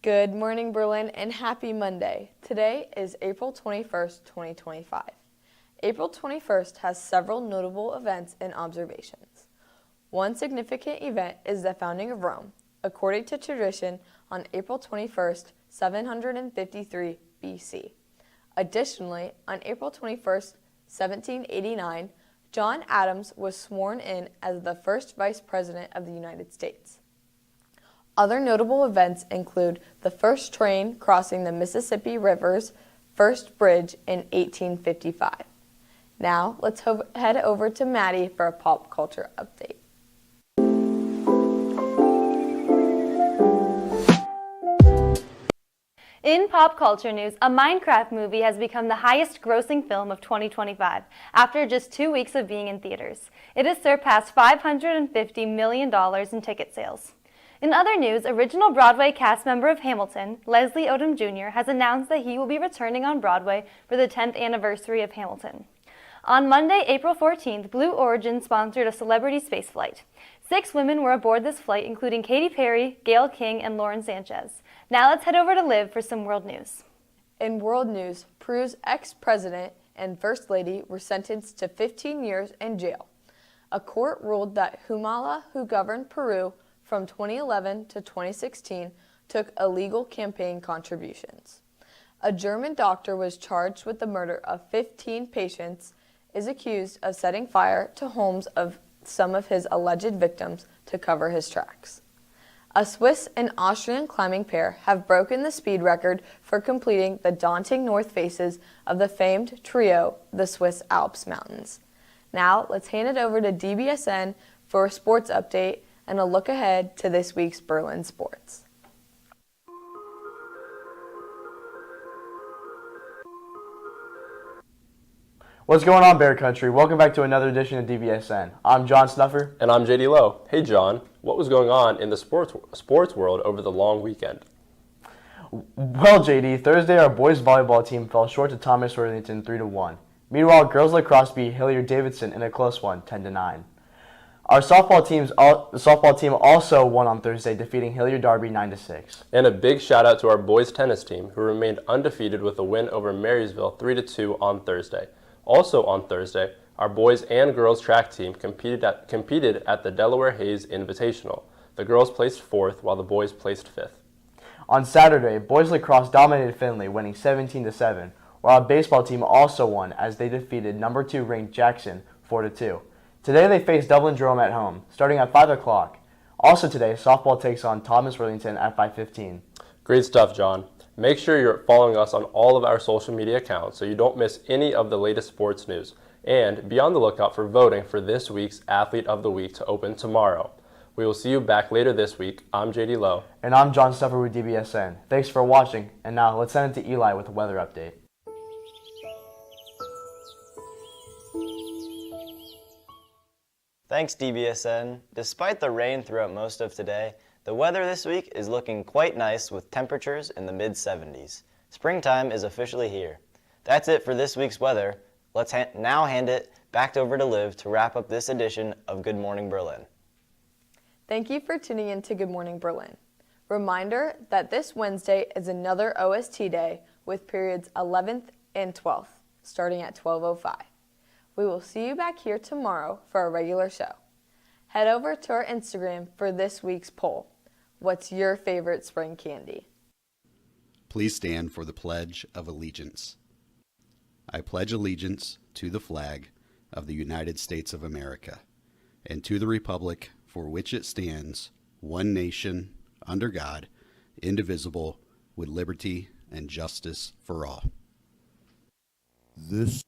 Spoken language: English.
Good morning, Berlin, and happy Monday. Today is April 21st, 2025. April 21st has several notable events and observations. One significant event is the founding of Rome, according to tradition, on April 21st, 753 BC. Additionally, on April 21st, 1789, John Adams was sworn in as the first Vice President of the United States. Other notable events include the first train crossing the Mississippi River's first bridge in 1855. Now, let's head over to Maddie for a pop culture update. In pop culture news, a Minecraft movie has become the highest grossing film of 2025 after just 2 weeks of being in theaters. It has surpassed $550 million in ticket sales. In other news, original Broadway cast member of Hamilton, Leslie Odom Jr., has announced that he will be returning on Broadway for the 10th anniversary of Hamilton. On Monday, April 14th, Blue Origin sponsored a celebrity spaceflight. 6 women were aboard this flight, including Katy Perry, Gayle King, and Lauren Sanchez. Now let's head over to Liv for some world news. In world news, Peru's ex-president and first lady were sentenced to 15 years in jail. A court ruled that Humala, who governed Peru from 2011 to 2016, took illegal campaign contributions. A German doctor was charged with the murder of 15 patients, is accused of setting fire to homes of some of his alleged victims to cover his tracks. A Swiss and Austrian climbing pair have broken the speed record for completing the daunting north faces of the famed trio, the Swiss Alps Mountains. Now, let's hand it over to DBSN for a sports update and a look ahead to this week's Berlin sports. What's going on, Bear Country? Welcome back to another edition of DBSN. I'm John Snuffer. And I'm JD Lowe. Hey, John, what was going on in the sports world over the long weekend? Well, JD, Thursday our boys volleyball team fell short to Thomas Worthington 3-1. Meanwhile, girls lacrosse beat Hilliard Davidson in a close one, 10-9. Our softball team also won on Thursday, defeating Hilliard Darby 9-6. And a big shout out to our boys tennis team, who remained undefeated with a win over Marysville 3-2 on Thursday. Also on Thursday, our boys and girls track team competed at the Delaware Hayes Invitational. The girls placed 4th, while the boys placed 5th. On Saturday, boys lacrosse dominated Findlay, winning 17-7, while our baseball team also won as they defeated number 2 ranked Jackson 4-2. Today they face Dublin Jerome at home, starting at 5 o'clock. Also today, softball takes on Thomas Worthington at 5:15. Great stuff, John. Make sure you're following us on all of our social media accounts so you don't miss any of the latest sports news. And be on the lookout for voting for this week's Athlete of the Week to open tomorrow. We will see you back later this week. I'm JD Lowe. And I'm John Stuffer with DBSN. Thanks for watching. And now let's send it to Eli with a weather update. Thanks, DBSN. Despite the rain throughout most of today, the weather this week is looking quite nice with temperatures in the mid-70s. Springtime is officially here. That's it for this week's weather. Let's now hand it back over to Liv to wrap up this edition of Good Morning Berlin. Thank you for tuning in to Good Morning Berlin. Reminder that this Wednesday is another OST day with periods 11th and 12th, starting at 12:05. We will see you back here tomorrow for a regular show. Head over to our Instagram for this week's poll. What's your favorite spring candy? Please stand for the Pledge of Allegiance. I pledge allegiance to the flag of the United States of America and to the republic for which it stands, one nation, under God, indivisible, with liberty and justice for all. This